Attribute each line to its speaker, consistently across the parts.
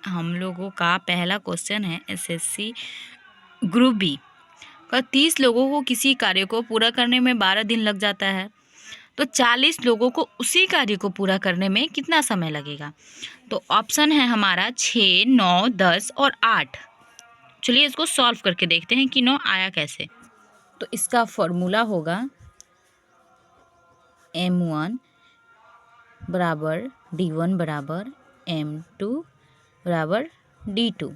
Speaker 1: हम लोगों का पहला क्वेश्चन है एसएससी ग्रुप बी का 30 लोगों को किसी कार्य को पूरा करने में 12 दिन लग जाता है, तो 40 लोगों को उसी कार्य को पूरा करने में कितना समय लगेगा। तो ऑप्शन है हमारा 6, 9, 10 और 8। चलिए इसको सॉल्व करके देखते हैं कि 9 आया कैसे। तो इसका फॉर्मूला होगा M1 बराबर D1 बराबर M2 बराबर D2।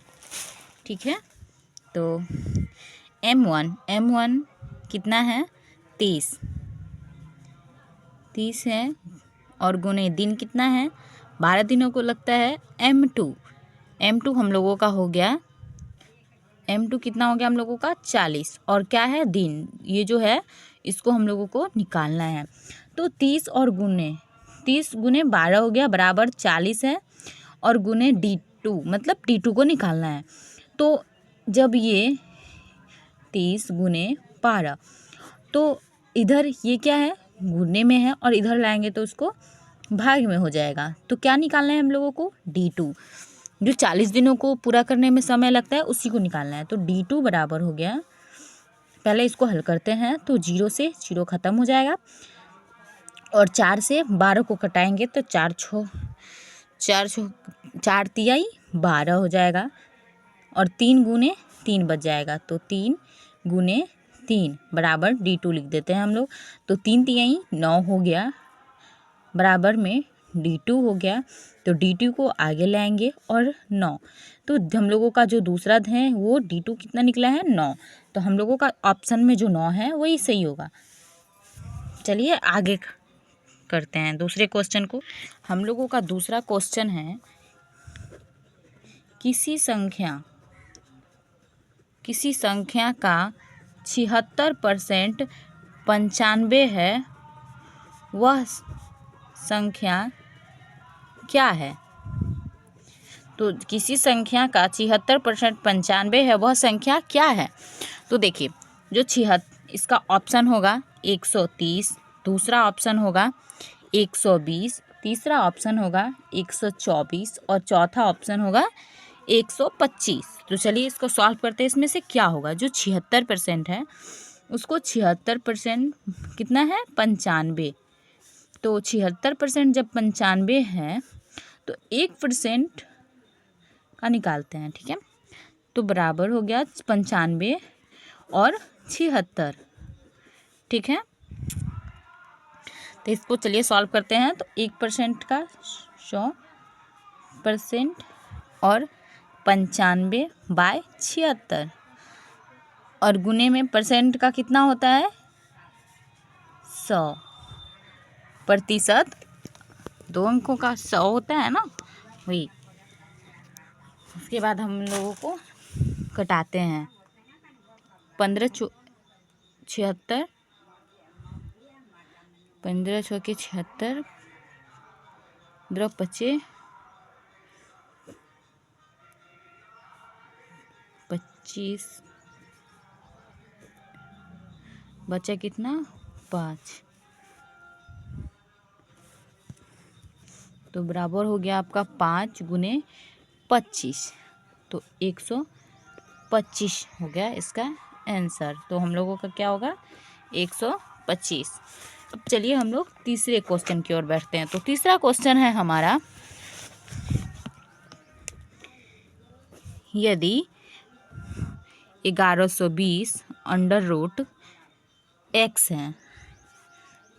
Speaker 1: ठीक है, तो M1 कितना है 30 है, और गुने दिन कितना है 12 दिनों को लगता है। M2 हम लोगों का हो गया, M2 कितना हो गया हम लोगों का 40, और क्या है दिन, ये जो है इसको हम लोगों को निकालना है। तो 30 गुने 12 हो गया बराबर 40 है, और गुने D2 मतलब D2 को निकालना है। तो जब ये 30 गुने 12, तो इधर ये क्या है गुने में है, और इधर लाएंगे तो उसको भाग में हो जाएगा। तो क्या निकालना है हम लोगों को D2, जो 40 दिनों को पूरा करने में समय लगता है उसी को निकालना है। तो D2 बराबर हो गया, पहले इसको हल करते हैं तो 0 से 0 ख़त्म हो जाएगा, और 4 से 12 को कटाएंगे तो 4 तिहाई 12 हो जाएगा, और 3 गुने 3 बच जाएगा। तो 3 गुने 3 बराबर D2 लिख देते हैं हम लोग। तो 3 तिहाई 9 हो गया, बराबर में D2 हो गया। तो D2 को आगे लाएंगे और 9, तो हम लोगों का जो दूसरा है वो D2 कितना निकला है 9। तो हम लोगों का ऑप्शन में जो 9 है वही सही होगा। चलिए आगे करते हैं दूसरे क्वेश्चन को। हम लोगों का दूसरा क्वेश्चन है, किसी संख्या का 76% 95 है, वह संख्या क्या है। तो किसी संख्या का 76% 95 है, वह संख्या क्या है। तो देखिए जो इसका ऑप्शन होगा 130, दूसरा ऑप्शन होगा 120, तीसरा ऑप्शन होगा 124, और चौथा ऑप्शन होगा 125। तो चलिए इसको सॉल्व करते हैं, इसमें से क्या होगा। जो 76% है उसको 76% कितना है 95, तो 76% जब 95 है तो 1% का निकालते हैं। ठीक है, तो बराबर हो गया 95 और 76। ठीक है, तो इसको चलिए सॉल्व करते हैं। तो 1% का 100% और 95/76, और गुने में परसेंट का कितना होता है 100%, 2 अंकों का 100 होता है ना वही। उसके बाद हम लोगों को कटाते हैं 15 76, 15 चौके 76, 2 25 25, बचा कितना 5, तो बराबर हो गया आपका 5 गुने 25, तो 125 हो गया इसका आंसर। तो हम लोगों का क्या होगा 125। अब चलिए हम लोग तीसरे क्वेश्चन की ओर बैठते हैं। तो तीसरा क्वेश्चन है हमारा, यदि 1120 अंडर रूट x है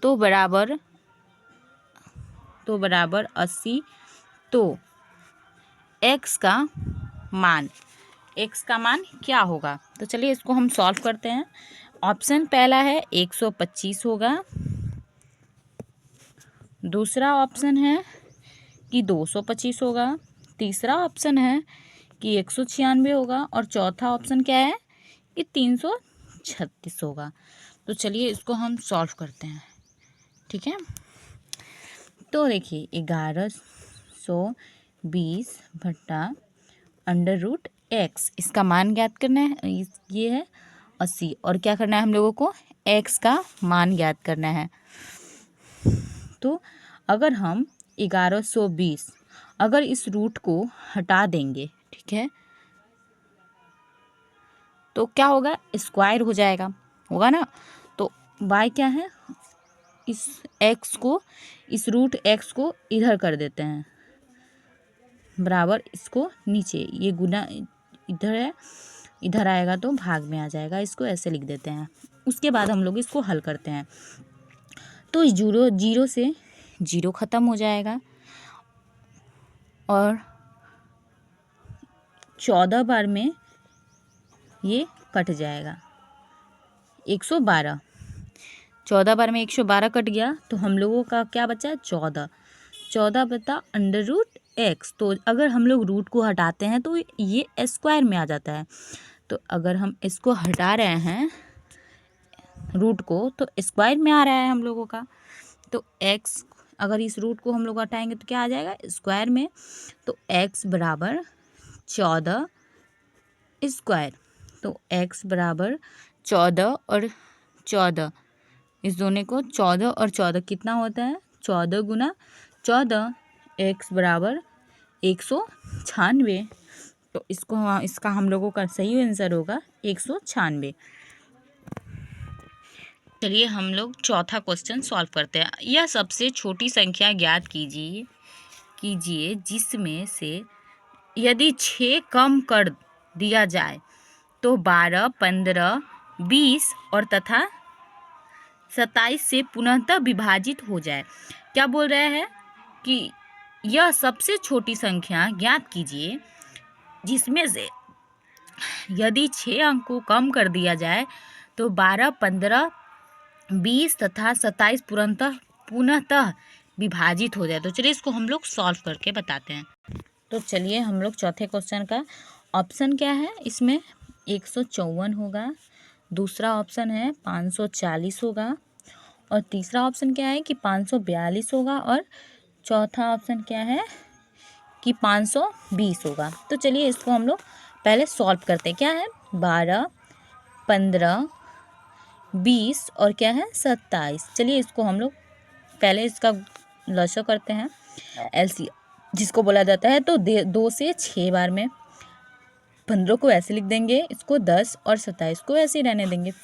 Speaker 1: तो बराबर 80, तो x का मान क्या होगा। तो चलिए इसको हम सॉल्व करते हैं। ऑप्शन पहला है 125 होगा, दूसरा ऑप्शन है कि 225 होगा, तीसरा ऑप्शन है कि 196 होगा, और चौथा ऑप्शन क्या है कि 336 होगा। तो चलिए इसको हम सॉल्व करते हैं। ठीक है, तो देखिए 1120 बटा अंडर रूट x, इसका मान ज्ञात करना है, ये है 80, और क्या करना है हम लोगों को x का मान ज्ञात करना है। तो अगर हम 1120 अगर इस रूट को हटा देंगे, ठीक है, तो क्या होगा, स्क्वायर हो जाएगा, होगा ना। तो y क्या है, इस x को, इस रूट x को इधर कर देते हैं, बराबर इसको नीचे, ये गुना इधर है, इधर आएगा तो भाग में आ जाएगा, इसको ऐसे लिख देते हैं। उसके बाद हम लोग इसको हल करते हैं, तो जीरो से जीरो ख़त्म हो जाएगा और 14 बार में ये कट जाएगा, 112, 14 बार में 112 कट गया, तो हम लोगों का क्या बचा, 14 बता अंडर रूट एक्स। तो अगर हम लोग रूट को हटाते हैं तो ये स्क्वायर में आ जाता है, तो अगर हम इसको हटा रहे हैं रूट को तो स्क्वायर में आ रहा है हम लोगों का। तो x, अगर इस रूट को हम लोग हटाएंगे तो क्या आ जाएगा, स्क्वायर में। तो x बराबर 14 स्क्वायर, तो x बराबर 14 और 14, इस दोनों को 14 और 14 कितना होता है, 14 गुना 14, x बराबर 196। तो इसका हम लोगों का सही आंसर होगा 196। चलिए हम लोग चौथा क्वेश्चन सॉल्व करते हैं। यह सबसे छोटी संख्या ज्ञात कीजिए जिसमें से यदि 6 कम कर दिया जाए तो 12, 15, 20 और तथा 27 से पुनः विभाजित हो जाए। क्या बोल रहा है कि यह सबसे छोटी संख्या ज्ञात कीजिए जिसमें से यदि 6 अंक को कम कर दिया जाए तो 12, 15, 20 तथा 27 पुनः विभाजित हो जाए। तो चलिए इसको हम लोग सॉल्व करके बताते हैं। तो चलिए हम लोग चौथे क्वेश्चन का ऑप्शन क्या है, इसमें 154 होगा, दूसरा ऑप्शन है 540 होगा, और तीसरा ऑप्शन क्या है कि 542 होगा, और चौथा ऑप्शन क्या है कि 520 होगा। तो चलिए इसको हम लोग पहले सॉल्व करते हैं। क्या है, 12, 15, 20 और क्या है 27। चलिए इसको हम लोग पहले इसका लॉसो करते हैं, एलसी जिसको बोला जाता है। तो 2 से 6 बार में 15 को ऐसे लिख देंगे, इसको 10 और 27 को ऐसे ही रहने देंगे। फिर